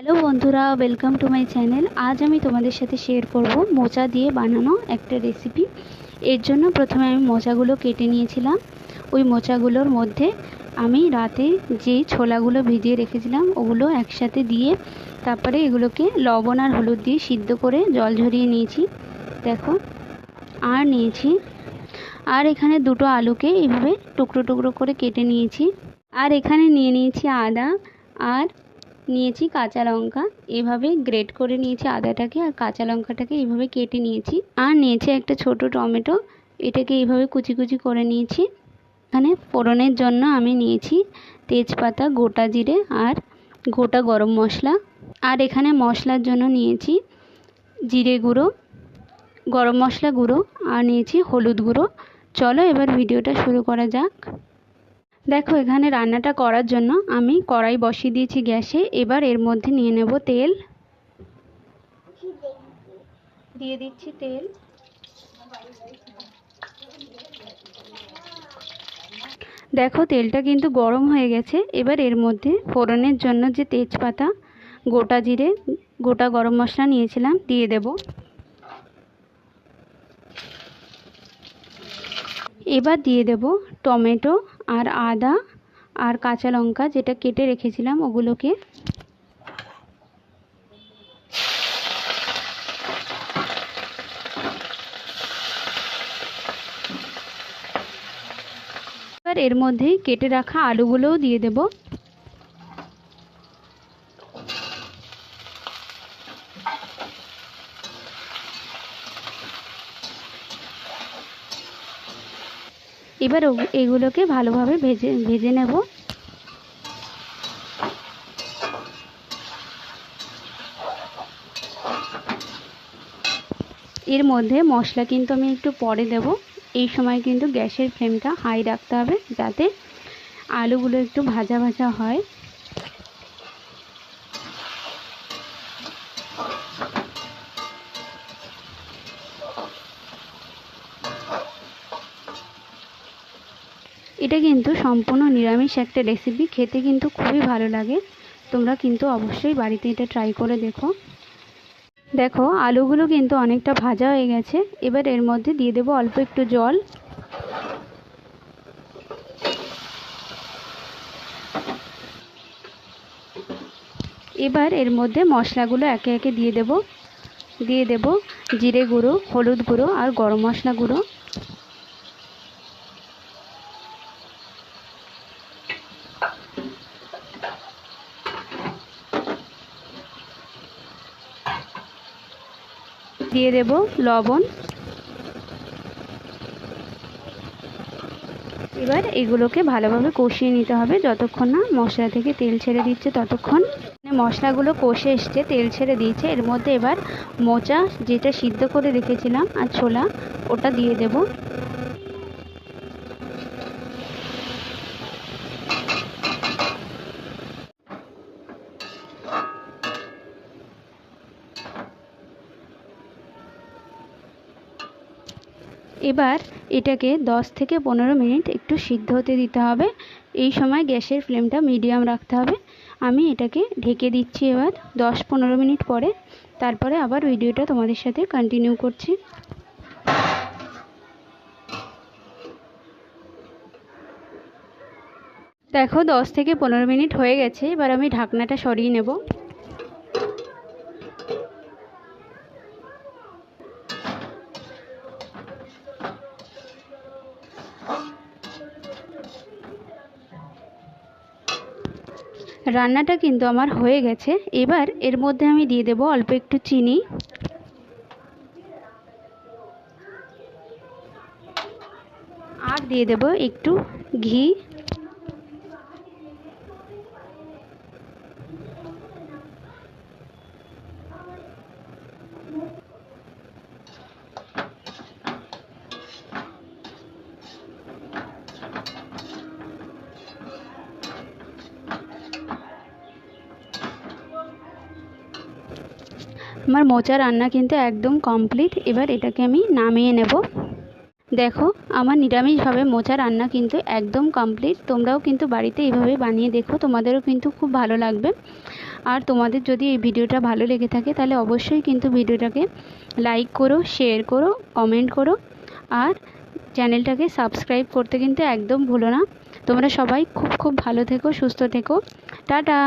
Hello বন্ধুরা, welcome to my channel. আজ আমি তোমাদের সাথে শেয়ার করব মোচা দিয়ে বানানো একটা রেসিপি। এর জন্য প্রথমে আমি মোচাগুলো কেটে নিয়েছিলাম। ওই মোচাগুলোর মধ্যে আমি রাতে যে ছোলাগুলো ভিজিয়ে রেখেছিলাম ওগুলো একসাথে দিয়ে তারপরে এগুলোকে লবণ আর হলুদ দিয়ে সিদ্ধ করে জল ঝরিয়ে নিয়েছি। দেখো, আর নিয়েছি আর এখানে দুটো আলুকে এইভাবে টুকরো টুকরো করে কেটে নিয়েছি। আর এখানে নিয়ে নিয়েছি আদা আর নিয়েছি কাঁচা লঙ্কা। এভাবে গ্রেট করে নিয়েছি আদাটাকে, আর কাঁচা লঙ্কাটাকে এইভাবে কেটে নিয়েছি। আর নিয়েছি একটা ছোট টমেটো, এটাকে এইভাবে কুচি কুচি করে নিয়েছি। এখানে ফোড়নের জন্য আমি নিয়েছি তেজপাতা, গোটা জিরে আর গোটা গরম মশলা। আর এখানে মশলার জন্য নিয়েছি জিরে গুঁড়ো, গরম মশলা গুঁড়ো আর নিয়েছি হলুদ গুঁড়ো। চলো এবার ভিডিওটা শুরু করা যাক। দেখো, এখানে রান্নাটা করার জন্য আমি কড়াই বসিয়ে দিয়েছি গ্যাসে। এবার এর মধ্যে নিয়ে নেব তেল, দিয়ে দিচ্ছি তেল। দেখো, তেলটা কিন্তু গরম হয়ে গেছে। এবার এর মধ্যে ফোড়নের জন্য যে তেজপাতা, গোটা জিরে, গোটা গরম মশলা নিয়েছিলাম দিয়ে দেব। এবার দিয়ে দেব টমেটো আর আদা আর কাঁচা লঙ্কা যেটা কেটে রেখেছিলাম ওগুলোকে। এবার এর মধ্যেই কেটে রাখা আলুগুলোও দিয়ে দেব। এবার এগুলোকে ভালোভাবে ভেজে নেব। এর মধ্যে মশলা কিন্তু আমি একটু পরে দেব। এই সময় কিন্তু গ্যাসের ফ্লেমটা হাই রাখতে হবে যাতে আলুগুলো একটু ভাজা ভাজা হয়। এটা কিন্তু সম্পূর্ণ নিরামিষ একটা রেসিপি, খেতে কিন্তু খুবই ভালো লাগে। তোমরা কিন্তু অবশ্যই বাড়িতে এটা ট্রাই করে দেখো। দেখো, আলুগুলো কিন্তু অনেকটা ভাজা হয়ে গেছে। এবার এর মধ্যে দিয়ে দেবো অল্প একটু জল। এবার এর মধ্যে মশলাগুলো একে একে দিয়ে দেব জিরে গুঁড়ো, হলুদ গুঁড়ো আর গরম মশলা গুঁড়ো। দিয়ে দেব লবণ। এবার এগুলোকে ভালোভাবে কষিয়ে নিতে হবে যতক্ষণ না মশলা থেকে তেল ছেড়ে দিচ্ছে ততক্ষণ। মশলাগুলো কষে এসছে, তেল ছেড়ে দিয়েছে। এর মধ্যে এবার মোচা যেটা সিদ্ধ করে রেখেছিলাম আর ছোলা ওটা দিয়ে দেব। এবার এটাকে 10 থেকে 15 মিনিট একটু সিদ্ধ হতে দিতে হবে। এই সময় গ্যাসের ফ্লেমটা মিডিয়াম রাখতে হবে। আমি এটাকে ঢেকে দিচ্ছি এবার 10-15 মিনিট পরে। তারপরে আবার ভিডিওটা তোমাদের সাথে কন্টিনিউ করছি। দেখো, 10 থেকে 15 মিনিট হয়ে গেছে। এবার আমি ঢাকনাটা সরিয়ে নেব। রান্নাটা কিন্তু আমার হয়ে গেছে। এবার এর মধ্যে আমি দিয়ে দেব অল্প একটু চিনি, আর দিয়ে দেব একটু ঘি। আমার মোচা রান্না কিন্তু একদম কমপ্লিট। এবার এটাকে আমি নামিয়ে নেব। দেখো, আমার নিরামিষভাবে মোচা রান্না কিন্তু একদম কমপ্লিট। তোমরাও কিন্তু বাড়িতে এইভাবে বানিয়ে দেখো, তোমাদেরও কিন্তু খুব ভালো লাগবে। আর তোমাদের যদি এই ভিডিওটা ভালো লেগে থাকে তাহলে অবশ্যই কিন্তু ভিডিওটাকে লাইক করো, শেয়ার করো, কমেন্ট করো আর চ্যানেলটাকে সাবস্ক্রাইব করতে কিন্তু একদম ভুলো না। তোমরা সবাই খুব খুব ভালো থেকো, সুস্থ থেকো। টাটা।